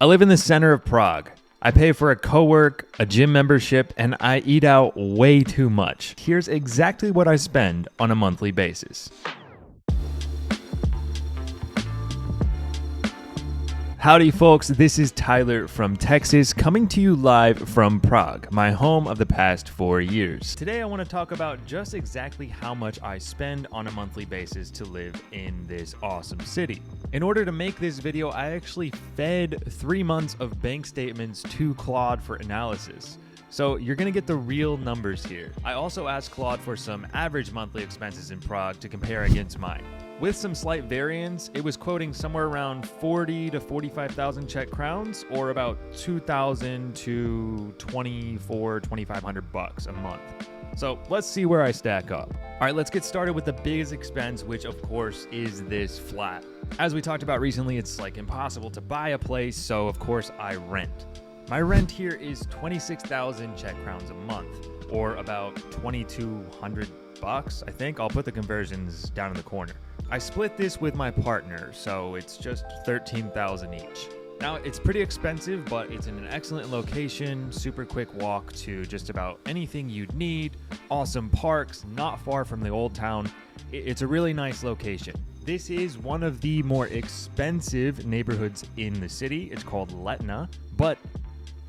I live in the center of Prague. I pay for a co-work, a gym membership, and I eat out way too much. Here's exactly what I spend on a monthly basis. Howdy folks, this is Tyler from Texas coming to you live from Prague, my home of the past 4 years. Today I want to talk about just exactly how much I spend on a monthly basis to live in this awesome city. In order to make this video, I actually fed 3 months of bank statements to Claude for analysis. So you're going to get the real numbers here. I also asked Claude for some average monthly expenses in Prague to compare against mine. With some slight variance, it was quoting somewhere around 40 to 45,000 Czech crowns, or about 2,000 to 2,500 bucks a month. So let's see where I stack up. All right, let's get started with the biggest expense, which of course is this flat. As we talked about recently, it's like impossible to buy a place, so of course I rent. My rent here is 26,000 Czech crowns a month, or about 2,200 bucks, I think. I'll put the conversions down in the corner. I split this with my partner, so it's just 13,000 each. Now, it's pretty expensive, but it's in an excellent location, super quick walk to just about anything you'd need, awesome parks, not far from the old town. It's a really nice location. This is one of the more expensive neighborhoods in the city. It's called Letná, but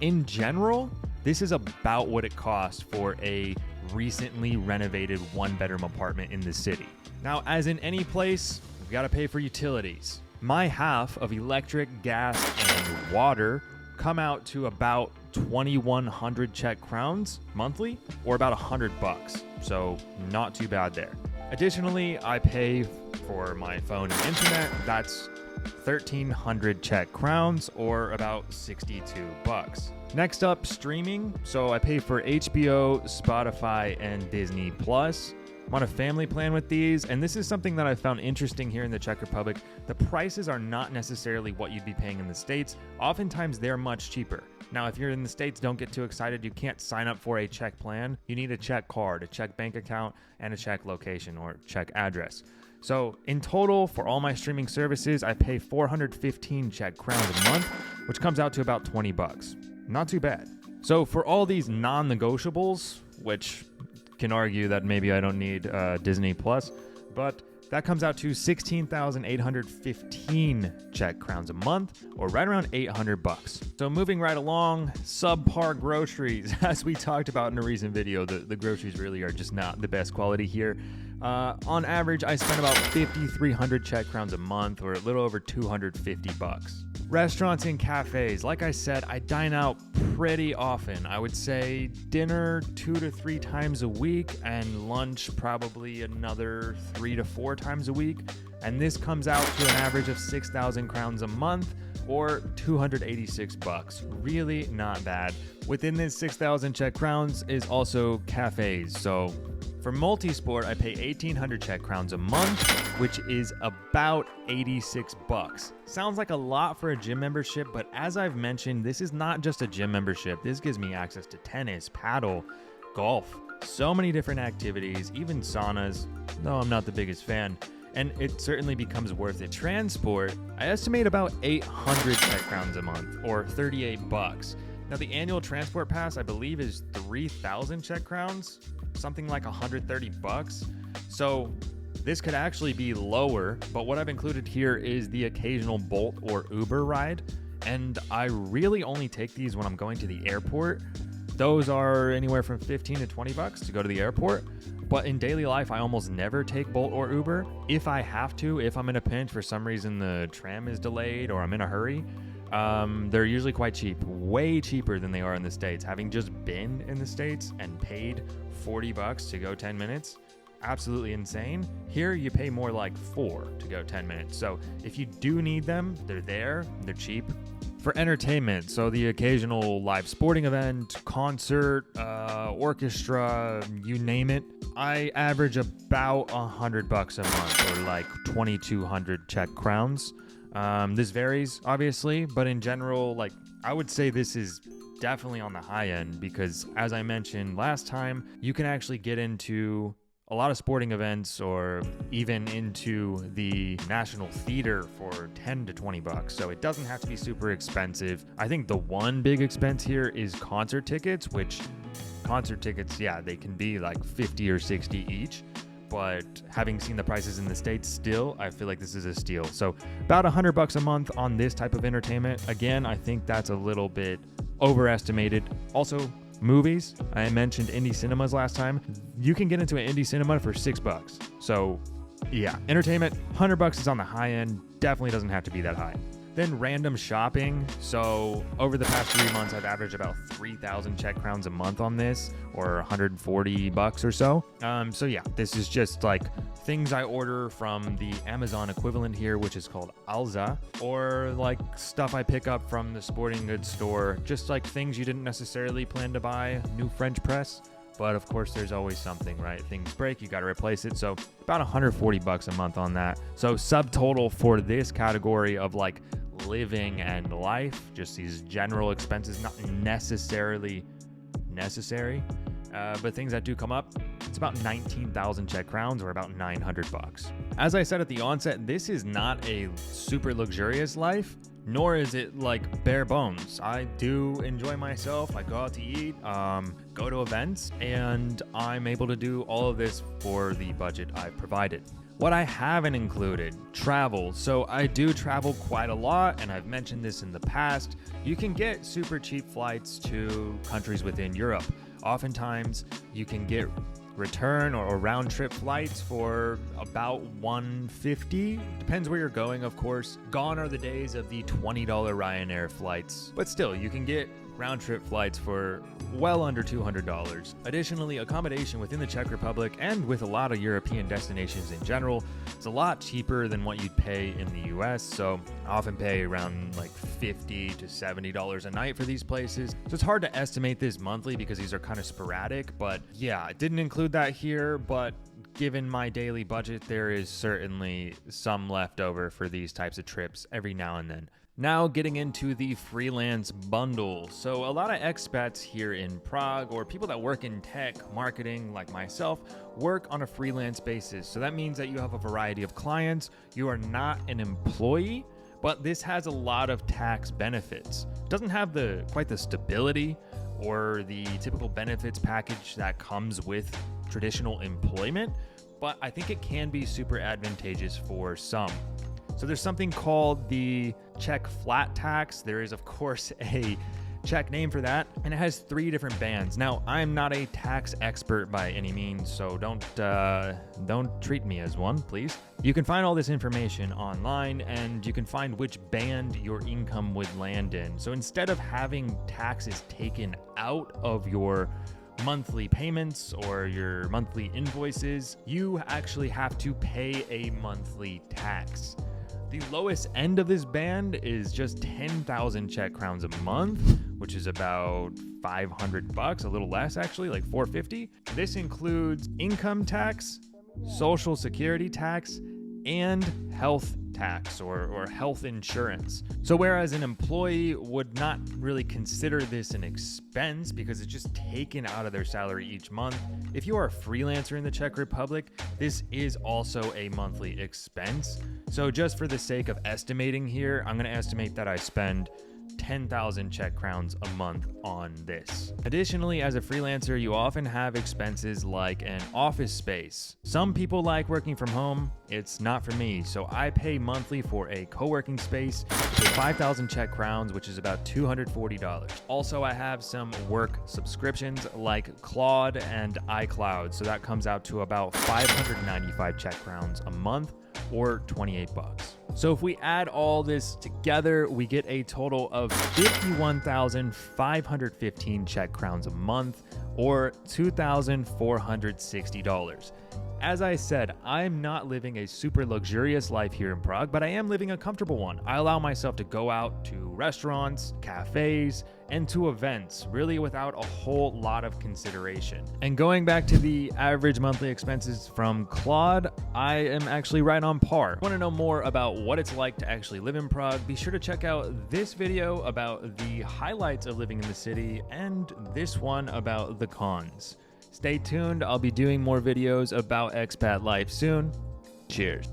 in general, this is about what it costs for a recently renovated one-bedroom apartment in the city. Now, as in any place, we've got to pay for utilities. My half of electric, gas, and water come out to about 2,100 Czech crowns monthly, or about 100 bucks. So not too bad there. Additionally, I pay for my phone and internet. That's 1,300 Czech crowns, or about 62 bucks. Next up, streaming. So I pay for HBO, Spotify, and Disney Plus. I'm on a family plan with these, and this is something that I found interesting here in the Czech Republic. The prices are not necessarily what you'd be paying in the States. Oftentimes, they're much cheaper. Now, if you're in the States, don't get too excited. You can't sign up for a Czech plan. You need a Czech card, a Czech bank account, and a Czech location or Czech address. So in total, for all my streaming services, I pay 415 Czech crowns a month, which comes out to about 20 bucks. Not too bad. So for all these non-negotiables, which can argue that maybe I don't need Disney Plus, but that comes out to 16,815 Czech crowns a month, or right around 800 bucks. So moving right along, subpar groceries. As we talked about in a recent video, the groceries really are just not the best quality here. On average, I spend about 5,300 Czech crowns a month, or a little over 250 bucks. Restaurants and cafes. Like I said, I dine out pretty often. I would say dinner 2 to 3 times a week, and lunch probably another 3 to 4 times a week. And this comes out to an average of 6,000 crowns a month, or 286 bucks. Really not bad. Within this 6,000 Czech crowns is also cafes. So for Multisport, I pay 1,800 Czech crowns a month, which is about 86 bucks. Sounds like a lot for a gym membership, but as I've mentioned, this is not just a gym membership. This gives me access to tennis, paddle, golf, so many different activities, even saunas, though I'm not the biggest fan. And it certainly becomes worth it. Transport, I estimate about 800 Czech crowns a month, or 38 bucks. Now, the annual transport pass, I believe, is 3,000 Czech crowns, something like 130 bucks. So this could actually be lower, but what I've included here is the occasional Bolt or Uber ride. And I really only take these when I'm going to the airport. Those are anywhere from 15 to 20 bucks to go to the airport. But in daily life, I almost never take Bolt or Uber. If I have to, if I'm in a pinch, for some reason the tram is delayed or I'm in a hurry, they're usually quite cheap, way cheaper than they are in the States. Having just been in the States and paid 40 bucks to go 10 minutes, absolutely insane. Here you pay more like 4 to go 10 minutes. So if you do need them, they're there, they're cheap. For entertainment, so the occasional live sporting event, concert, orchestra, you name it, I average about 100 bucks a month, or like 2,200 Czech crowns. This varies, obviously, but in general, like, I would say this is definitely on the high end, because as I mentioned last time, you can actually get into a lot of sporting events or even into the National Theater for 10 to 20 bucks. So it doesn't have to be super expensive. I think the one big expense here is concert tickets, which concert tickets, yeah, they can be like 50 or 60 each. But having seen the prices in the States still, I feel like this is a steal. So about $100 a month on this type of entertainment. Again, I think that's a little bit overestimated. Also, movies. I mentioned indie cinemas last time. You can get into an indie cinema for $6. So yeah, entertainment, $100 is on the high end. Definitely doesn't have to be that high. Then random shopping. So over the past 3 months, I've averaged about 3,000 Czech crowns a month on this, or $140 or so. So yeah, this is just like things I order from the Amazon equivalent here, which is called Alza, or like stuff I pick up from the sporting goods store, just like things you didn't necessarily plan to buy. New French press. But of course, there's always something, right? Things break, you got to replace it. So about $140 a month on that. So subtotal for this category of like living and life, just these general expenses, not necessarily necessary, but things that do come up, it's about 19,000 Czech crowns, or about $900. As I said at the onset, this is not a super luxurious life, nor is it like bare bones. I do enjoy myself. I go out to eat, go to events, and I'm able to do all of this for the budget I've provided. What I haven't included, travel. So I do travel quite a lot, and I've mentioned this in the past. You can get super cheap flights to countries within Europe. Oftentimes, you can get return or round trip flights for about $150. Depends where you're going, of course. Gone are the days of the $20 Ryanair flights, but still, you can get round trip flights for well under $200. Additionally, accommodation within the Czech Republic and with a lot of European destinations in general, it's a lot cheaper than what you'd pay in the US. So I often pay around like $50 to $70 a night for these places. So it's hard to estimate this monthly because these are kind of sporadic, but yeah, I didn't include that here, but given my daily budget, there is certainly some left over for these types of trips every now and then. Now getting into the freelance bundle. So a lot of expats here in Prague, or people that work in tech, marketing like myself, work on a freelance basis. So that means that you have a variety of clients. You are not an employee, but this has a lot of tax benefits. It doesn't have quite the stability or the typical benefits package that comes with traditional employment, but I think it can be super advantageous for some. So there's something called the Czech flat tax. There is, of course, a Czech name for that, and it has 3 different bands. Now, I'm not a tax expert by any means, so don't treat me as one, please. You can find all this information online, and you can find which band your income would land in. So instead of having taxes taken out of your monthly payments or your monthly invoices, you actually have to pay a monthly tax. The lowest end of this band is just 10,000 Czech crowns a month, which is about $500, a little less actually, like $450. This includes income tax, social security tax, and health tax or health insurance. So whereas an employee would not really consider this an expense because it's just taken out of their salary each month, if you are a freelancer in the Czech Republic, this is also a monthly expense. So just for the sake of estimating here, I'm going to estimate that I spend 10,000 Czech crowns a month on this. Additionally, as a freelancer, you often have expenses like an office space. Some people like working from home. It's not for me. So I pay monthly for a co-working space for 5,000 Czech crowns, which is about $240. Also, I have some work subscriptions like Claude and iCloud. So that comes out to about 595 Czech crowns a month, or $28. So if we add all this together, we get a total of 51,515 Czech crowns a month, or $2,460. As I said, I'm not living a super luxurious life here in Prague, but I am living a comfortable one. I allow myself to go out to restaurants, cafes, and to events, really without a whole lot of consideration. And going back to the average monthly expenses from Claude, I am actually right on par. Want to know more about what it's like to actually live in Prague? Be sure to check out this video about the highlights of living in the city and this one about the cons. Stay tuned. I'll be doing more videos about expat life soon. Cheers.